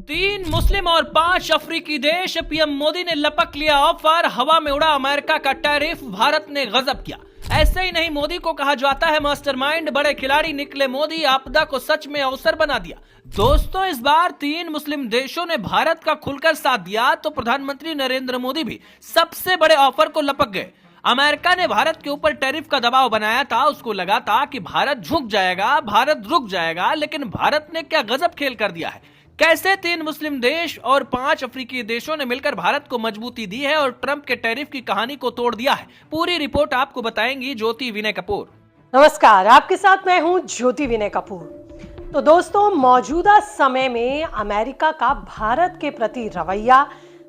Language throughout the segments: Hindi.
तीन मुस्लिम और 5 अफ्रीकी देश। पीएम मोदी ने लपक लिया ऑफर, हवा में उड़ा अमेरिका का टैरिफ, भारत ने गजब किया। ऐसे ही नहीं, मोदी को कहा जाता है मास्टरमाइंड, बड़े खिलाड़ी निकले मोदी, आपदा को सच में अवसर बना दिया। दोस्तों, इस बार तीन मुस्लिम देशों ने भारत का खुलकर साथ दिया तो प्रधानमंत्री नरेंद्र मोदी भी सबसे बड़े ऑफर को लपक गए। अमेरिका ने भारत के ऊपर टैरिफ का दबाव बनाया था, उसको लगा था कि भारत झुक जाएगा, भारत रुक जाएगा, लेकिन भारत ने क्या गजब खेल कर दिया है। कैसे तीन मुस्लिम देश और 5 अफ्रीकी देशों ने मिलकर भारत को मजबूती दी है और ट्रंप के टैरिफ की कहानी को तोड़ दिया है, पूरी रिपोर्ट आपको बताएंगी ज्योति विनय कपूर। नमस्कार, आपके साथ मैं हूं ज्योति विनय कपूर। तो दोस्तों, मौजूदा समय में अमेरिका का भारत के प्रति रवैया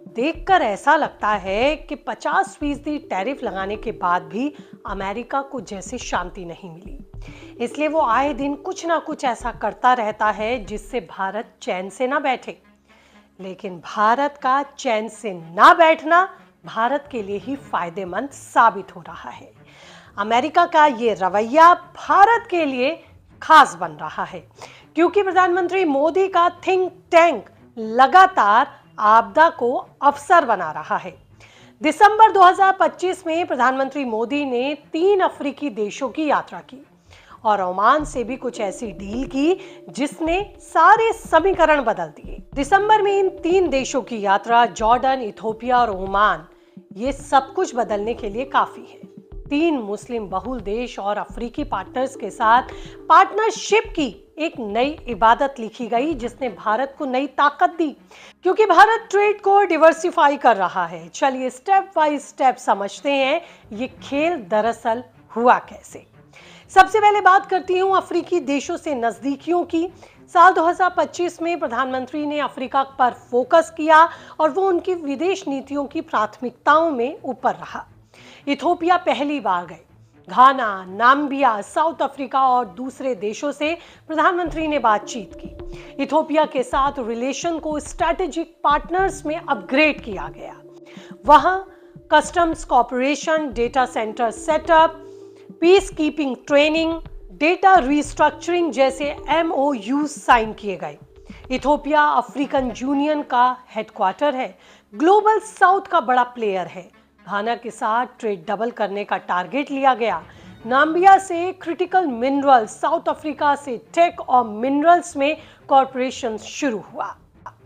देखकर ऐसा लगता है कि 50% टैरिफ लगाने के बाद भी अमेरिका को जैसे शांति नहीं मिली। इसलिए वो आए दिन कुछ ना कुछ ऐसा करता रहता है जिससे भारत चैन से ना बैठे। लेकिन भारत का चैन से ना बैठना भारत के लिए ही फायदेमंद साबित हो रहा है। अमेरिका का ये रवैया भारत के लिए खास बन रहा है क्योंकि प्रधानमंत्री मोदी का थिंक टैंक लगातार आपदा को अवसर बना रहा है। दिसंबर 2025 में प्रधानमंत्री मोदी ने 3 अफ्रीकी देशों की यात्रा की और ओमान से भी कुछ ऐसी डील की जिसने सारे समीकरण बदल दिए। दिसंबर में इन 3 देशों की यात्रा, जॉर्डन, इथोपिया और ओमान, ये सब कुछ बदलने के लिए काफी है। 3 मुस्लिम बहुल देश और अफ्रीकी पार्टनर्स के साथ पार्टनरशिप की एक नई इबादत लिखी गई जिसने भारत को नई ताकत दी क्योंकि भारत ट्रेड को डिवर्सिफाई कर रहा है। चलिए स्टेप बाय स्टेप समझते हैं ये खेल दरअसल हुआ कैसे। सबसे पहले बात करती हूँ अफ्रीकी देशों से नजदीकियों की। साल 2025 में प्रधानमंत्री ने अफ्रीका पर फोकस किया और वो उनकी विदेश नीतियों की प्राथमिकताओं में ऊपर रहा। इथोपिया पहली बार गए। घाना, नाम्बिया, साउथ अफ्रीका और दूसरे देशों से प्रधानमंत्री ने बातचीत की। इथोपिया के साथ रिलेशन को स्ट्रैटेजिक पार्टनर्स में अपग्रेड किया गया। वहां customs corporation, data centre setup, peace keeping training, data restructuring जैसे MOU साइन किए गए। इथोपिया अफ्रीकन यूनियन का हेडक्वार्टर है, ग्लोबल साउथ का बड़ा प्लेयर है। घाना के साथ ट्रेड डबल करने का टारगेट लिया गया। नाम्बिया से क्रिटिकल मिनरल्स, साउथ अफ्रीका से टेक और मिनरल्स में कॉर्पोरेशन शुरू हुआ।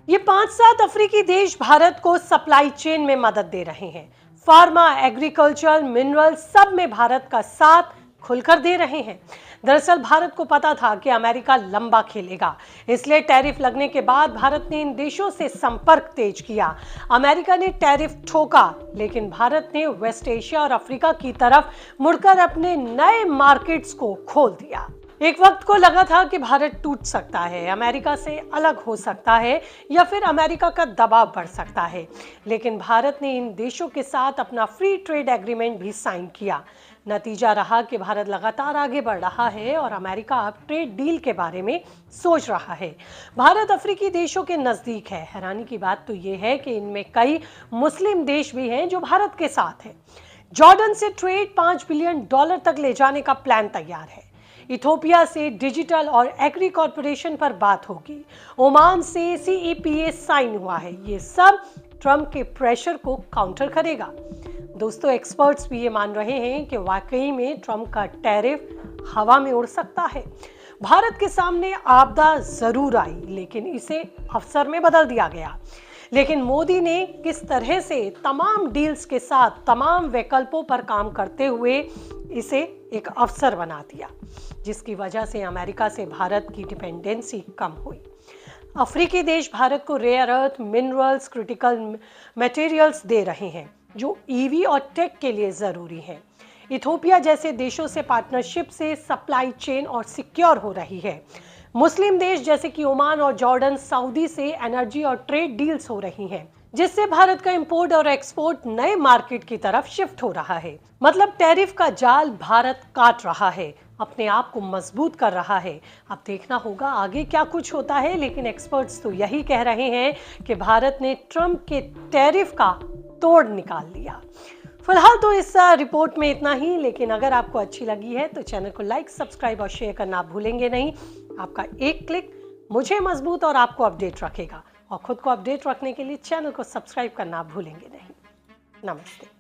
ये 5-7 अफ्रीकी देश भारत को सप्लाई चेन में मदद दे रहे हैं। फार्मा, एग्रीकल्चर, मिनरल सब में भारत का साथ खुलकर दे रहे हैं। दरअसल भारत को पता था कि अमेरिका लंबा खेलेगा, इसलिए टैरिफ लगने के बाद भारत ने इन देशों से संपर्क तेज किया। अमेरिका ने टैरिफ ठोका, लेकिन भारत ने वेस्ट एशिया और अफ्रीका की तरफ मुड़कर अपने नए मार्केट्स को खोल दिया। एक वक्त को लगा था कि भारत टूट सकता है, अमेरिका से अलग हो सकता है या फिर अमेरिका का दबाव बढ़ सकता है, लेकिन भारत ने इन देशों के साथ अपना फ्री ट्रेड एग्रीमेंट भी साइन किया। नतीजा रहा कि भारत लगातार आगे बढ़ रहा है और अमेरिका अब ट्रेड डील के बारे में सोच रहा है। भारत अफ्रीकी देशों के नज़दीक है। हैरानी की बात तो ये है कि इनमें कई मुस्लिम देश भी हैं जो भारत के साथ हैं। जॉर्डन से ट्रेड $5 बिलियन तक ले जाने का प्लान तैयार है। इथोपिया से डिजिटल और एग्री कॉर्पोरेशन पर बात होगी। ओमान से CEPA साइन हुआ है। ये सब ट्रंप के प्रेशर को काउंटर करेगा। दोस्तों, एक्सपर्ट्स भी ये मान रहे हैं कि वाकई में ट्रंप का टैरिफ हवा में उड़ सकता है। भारत के सामने आपदा जरूर आई, लेकिन इसे अवसर में बदल दिया गया। लेकिन मोदी ने किस तरह से तमाम डील्स के साथ तमाम विकल्पों पर काम करते हुए इसे एक अवसर बना दिया, जिसकी वजह से अमेरिका से भारत की डिपेंडेंसी कम हुई। अफ्रीकी देश भारत को rare earth, minerals, critical materials दे रहे हैं जो EV और टेक के लिए ज़रूरी है। इथोपिया जैसे देशों से पार्टनरशिप से सप्लाई चेन और सिक्योर हो रही है। मुस्लिम देश जैसे कि ओमान और जॉर्डन, सऊदी से एनर्जी और ट्रेड डील्स हो रही हैं, जिससे भारत का इंपोर्ट और एक्सपोर्ट नए मार्केट की तरफ शिफ्ट हो रहा है। मतलब टैरिफ का जाल भारत काट रहा है, अपने आप को मजबूत कर रहा है। अब देखना होगा आगे क्या कुछ होता है, लेकिन एक्सपर्ट्स तो यही कह रहे हैं कि भारत ने ट्रंप के टैरिफ का तोड़ निकाल लिया। फिलहाल तो इस रिपोर्ट में इतना ही, लेकिन अगर आपको अच्छी लगी है तो चैनल को लाइक, सब्सक्राइब और शेयर करना भूलेंगे नहीं। आपका एक क्लिक मुझे मजबूत और आपको अपडेट रखेगा। और खुद को अपडेट रखने के लिए चैनल को सब्सक्राइब करना भूलेंगे नहीं। नमस्ते।